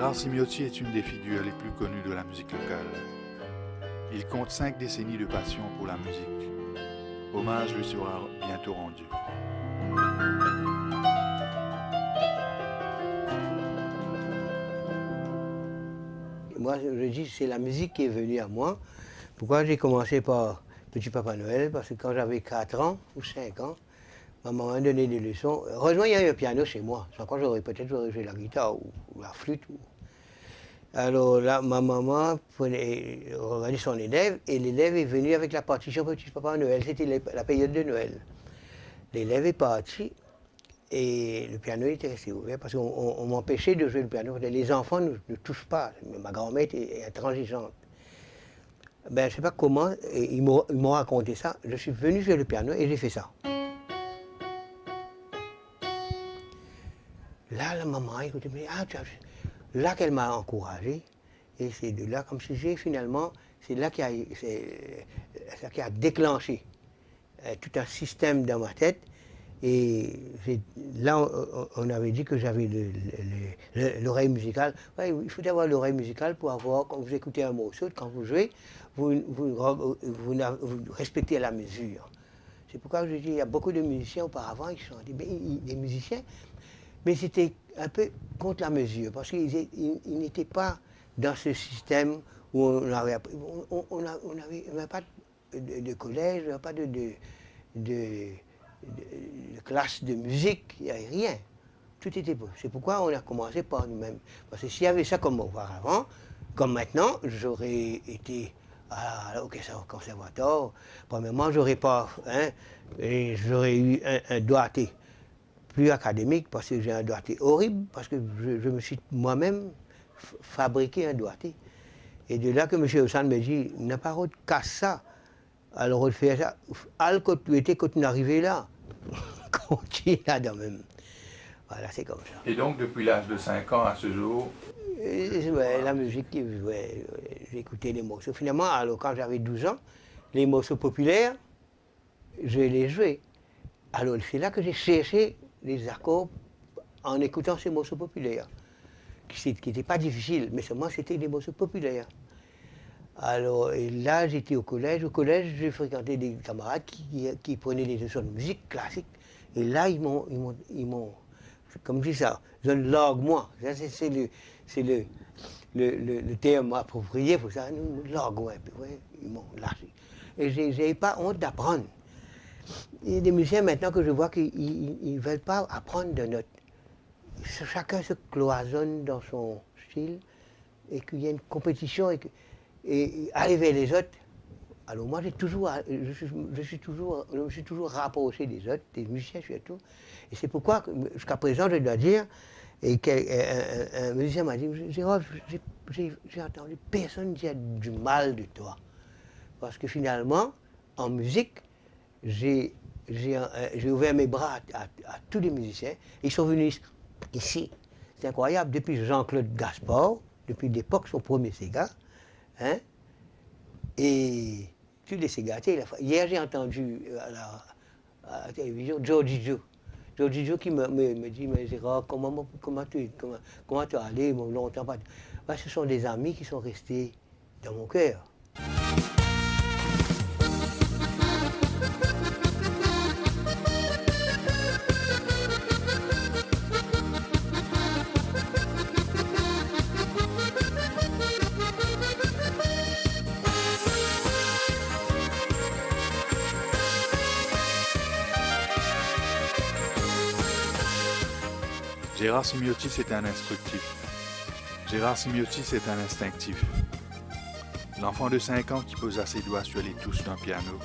Gérard Simeotti est une des figures les plus connues de la musique locale. Il compte 5 décennies de passion pour la musique. Hommage lui sera bientôt rendu. Moi, je dis c'est la musique qui est venue à moi. Pourquoi j'ai commencé par Petit Papa Noël? Parce que quand j'avais 4 ans ou 5 ans, ma maman m'a donné des leçons. Heureusement, il y avait un piano chez moi. Sans quoi peut-être joué la guitare ou la flûte. Alors là, ma maman regardait son élève et l'élève est venu avec la partition Petit Papa Noël. C'était la période de Noël. L'élève est parti et le piano était resté ouvert parce qu'on m'empêchait de jouer le piano. Les enfants ne touchent pas. Ma grand-mère est intransigeante. Ben, je ne sais pas comment, ils m'ont raconté ça. Je suis venu jouer le piano et j'ai fait ça. Là, la maman a écouté, là qu'elle m'a encouragé. Et c'est de là, comme si j'ai finalement, c'est là qui a déclenché tout un système dans ma tête. Et là, on avait dit que j'avais l'oreille musicale. Ouais, il faut avoir l'oreille musicale pour avoir, quand vous écoutez un morceau, quand vous jouez, vous respectez la mesure. C'est pourquoi je dis, il y a beaucoup de musiciens auparavant qui sont des musiciens, mais c'était un peu contre la mesure, parce qu'ils n'étaient pas dans ce système où on n'avait pas de collège, on n'avait pas de classe de musique, il n'y avait rien. Tout était beau. C'est pourquoi on a commencé par nous-mêmes. Parce que s'il y avait ça comme auparavant, comme maintenant, j'aurais été au conservatoire. Premièrement, j'aurais pas, j'aurais eu un doigté plus académique, parce que j'ai un doigté horrible, parce que je me suis moi-même fabriqué un doigté. Et de là que M. Hossan me dit, n'a pas de casse ça. Alors on fait ça. Quand tu es arrivé là, continue là-dedans même. Voilà, c'est comme ça. Et donc, depuis l'âge de 5 ans à ce jour? La musique, j'écoutais les morceaux. Finalement, alors, quand j'avais 12 ans, les morceaux populaires, je les jouais. Alors c'est là que j'ai cherché les accords en écoutant ces morceaux populaires, qui n'étaient pas difficiles, mais seulement c'était des morceaux populaires. Alors et là, j'étais au collège. Au collège, j'ai fréquenté des camarades qui prenaient des leçons de musique classique. Et là, ils m'ont comme je dis ça, ils ont largue moi. C'est le terme approprié pour ça. Nous largue, ouais, ils m'ont lâché. Et je n'ai pas honte d'apprendre. Il y a des musiciens maintenant que je vois qu'ils ne veulent pas apprendre de notes. Chacun se cloisonne dans son style et qu'il y a une compétition et aller vers les autres. Alors moi, je me suis toujours rapproché des autres, des musiciens surtout. Et c'est pourquoi, jusqu'à présent, je dois dire, et qu'un musicien m'a dit, Gérard, j'ai entendu personne dire du mal de toi. Parce que finalement, en musique, j'ai ouvert mes bras à tous les musiciens. Ils sont venus ici. C'est incroyable. Depuis Jean-Claude Gaspard, depuis l'époque, son premier Sega, hein, et tous les Ségatiers. Hier, j'ai entendu à la télévision Georgie Joe. Georgie Joe qui me dit, mais Gérard, comment tu es allé longtemps pas. Ben, ce sont des amis qui sont restés dans mon cœur. Gérard Simeotti, c'est un instructif. Gérard Simeotti, c'est un instinctif. L'enfant de 5 ans qui posa ses doigts sur les touches d'un piano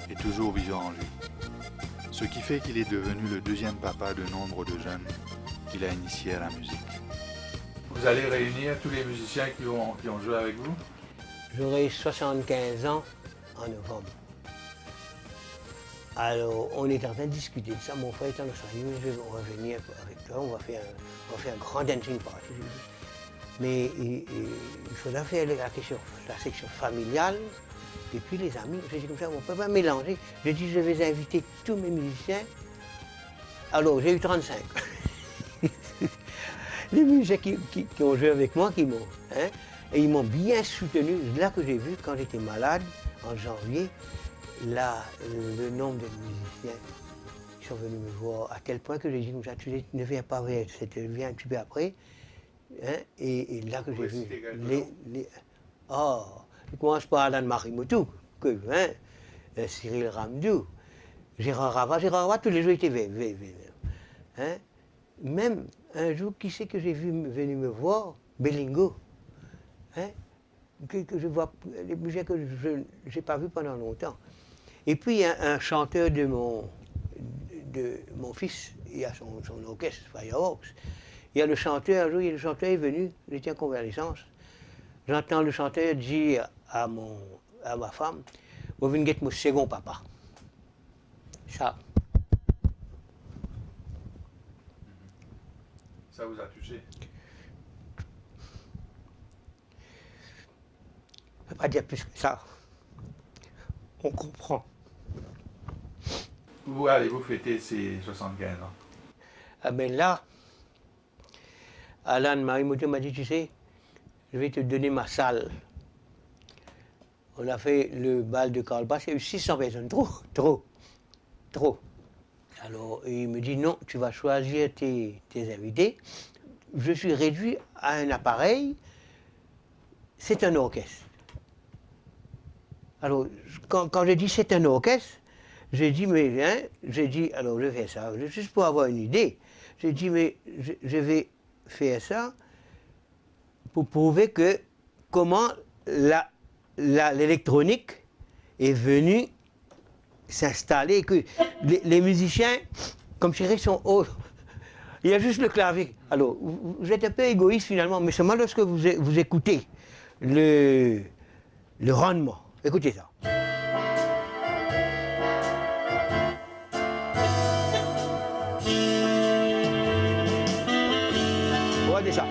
est toujours vivant en lui. Ce qui fait qu'il est devenu le deuxième papa de nombre de jeunes qu'il a initiés à la musique. Vous allez réunir tous les musiciens qui ont joué avec vous? J'aurai 75 ans en novembre. Alors, on est en train de discuter de ça. Mon frère est en Australie, on va venir avec toi, on va faire un grand dancing party. Mais il faudra faire la section familiale, et puis les amis. Je dis comme ça, on ne peut pas mélanger. Je dis, je vais inviter tous mes musiciens. Alors, j'ai eu 35. les musiciens qui ont joué avec moi, hein, et ils m'ont bien soutenu. Là que j'ai vu, quand j'étais malade, en janvier, là, le nombre de musiciens qui sont venus me voir, à tel point que j'ai dit, tu ne viens pas vers, viens un petit peu après. Hein, et là que j'ai vu oh, je commence par Alan Marimotou, hein, Cyril Ramdou, Gérard Ravat, tous les jours étaient venus. Hein. Même un jour, qui c'est que j'ai vu venir me voir? Bellingo. Hein, que je vois, les musiciens que je n'ai pas vus pendant longtemps. Et puis il y a un chanteur de mon fils, il a son orchestre, Firehawks. Il y a le chanteur, un jour, le chanteur est venu, j'étais en convalescence. J'entends le chanteur dire à ma femme, vous venez get mon second papa. Ça. Ça vous a touché? Je ne peux pas dire plus que ça. On comprend. Où allez-vous fêter ces 75 ans? Ah ben là, Alan Marimoto m'a dit, tu sais, je vais te donner ma salle. On a fait le bal de Karl Bass, il y a eu 600 personnes, trop. Alors il me dit, non, tu vas choisir tes invités. Je suis réduit à un appareil, c'est un orchestre. Alors, quand je dis c'est un orchestre, j'ai dit, mais, hein, alors je fais ça, juste pour avoir une idée. J'ai dit, mais je vais faire ça pour prouver que comment l'électronique est venue s'installer, que les musiciens, comme je dirais, sont hauts. Il y a juste le clavier. Alors, vous êtes un peu égoïste finalement, mais seulement lorsque vous écoutez le rendement. Écoutez ça. Regardez ça.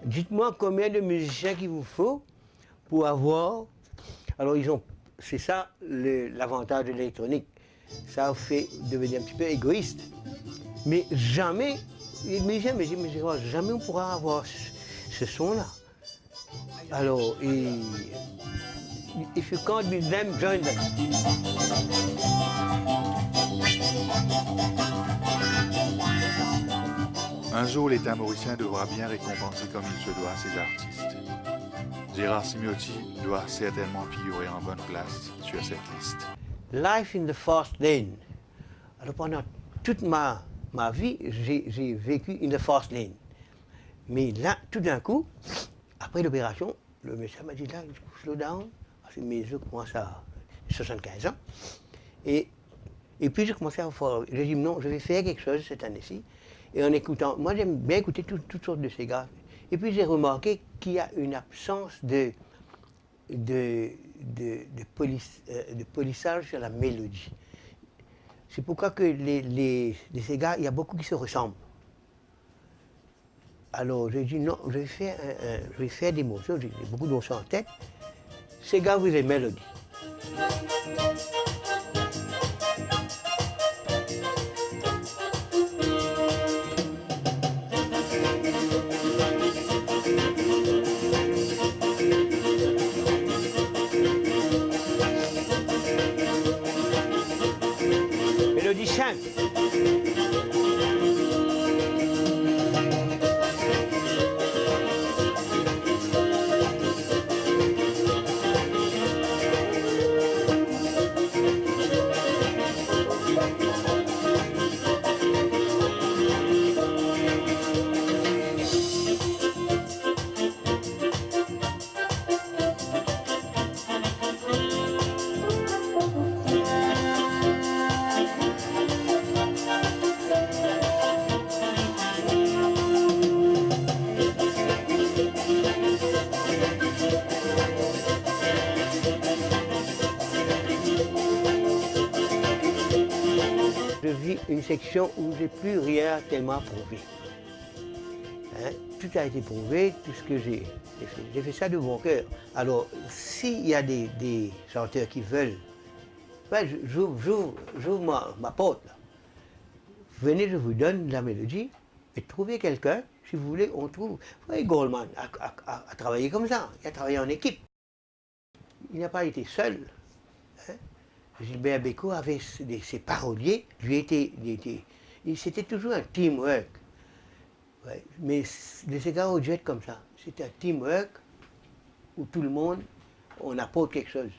Dites-moi combien de musiciens qu'il vous faut pour avoir. Alors c'est ça l'avantage de l'électronique. Ça fait devenir un petit peu égoïste. Mais jamais, les musiciens me disent, jamais on pourra avoir ce son-là. Alors, if you can't be them, join them. Un jour, l'État mauricien devra bien récompenser comme il se doit ses artistes. Gérard Simeotti doit certainement figurer en bonne place sur cette liste. Life in the fast lane. Alors pendant toute ma vie, j'ai vécu in the fast lane. Mais là, tout d'un coup, après l'opération, le médecin m'a dit là, slow down, parce que mes os commencent à 75 ans. Et puis j'ai commencé à faire, j'ai dit non, je vais faire quelque chose cette année-ci. Et en écoutant, moi j'aime bien écouter toutes sortes de ces gars. Et puis j'ai remarqué qu'il y a une absence de polissage sur la mélodie. C'est pourquoi que ces gars, il y a beaucoup qui se ressemblent. Alors j'ai dit non, je vais faire des morceaux, j'ai beaucoup de morceaux en tête. Ces gars, vous avez mélodie. Mélodie simple. choisi une section où j'ai plus rien tellement prouvé. Hein? Tout a été prouvé, tout ce que j'ai fait ça de bon cœur. Alors, s'il y a des chanteurs qui veulent, ouais, j'ouvre ma porte. Là. Venez, je vous donne la mélodie et trouvez quelqu'un, si vous voulez, on trouve. Vous voyez, Goldman a travaillé comme ça, il a travaillé en équipe. Il n'a pas été seul. Hein? Gilbert Bécaud avait ses paroliers, c'était toujours un teamwork. Ouais, mais les égards au jet comme ça, c'était un teamwork où tout le monde, on apporte quelque chose.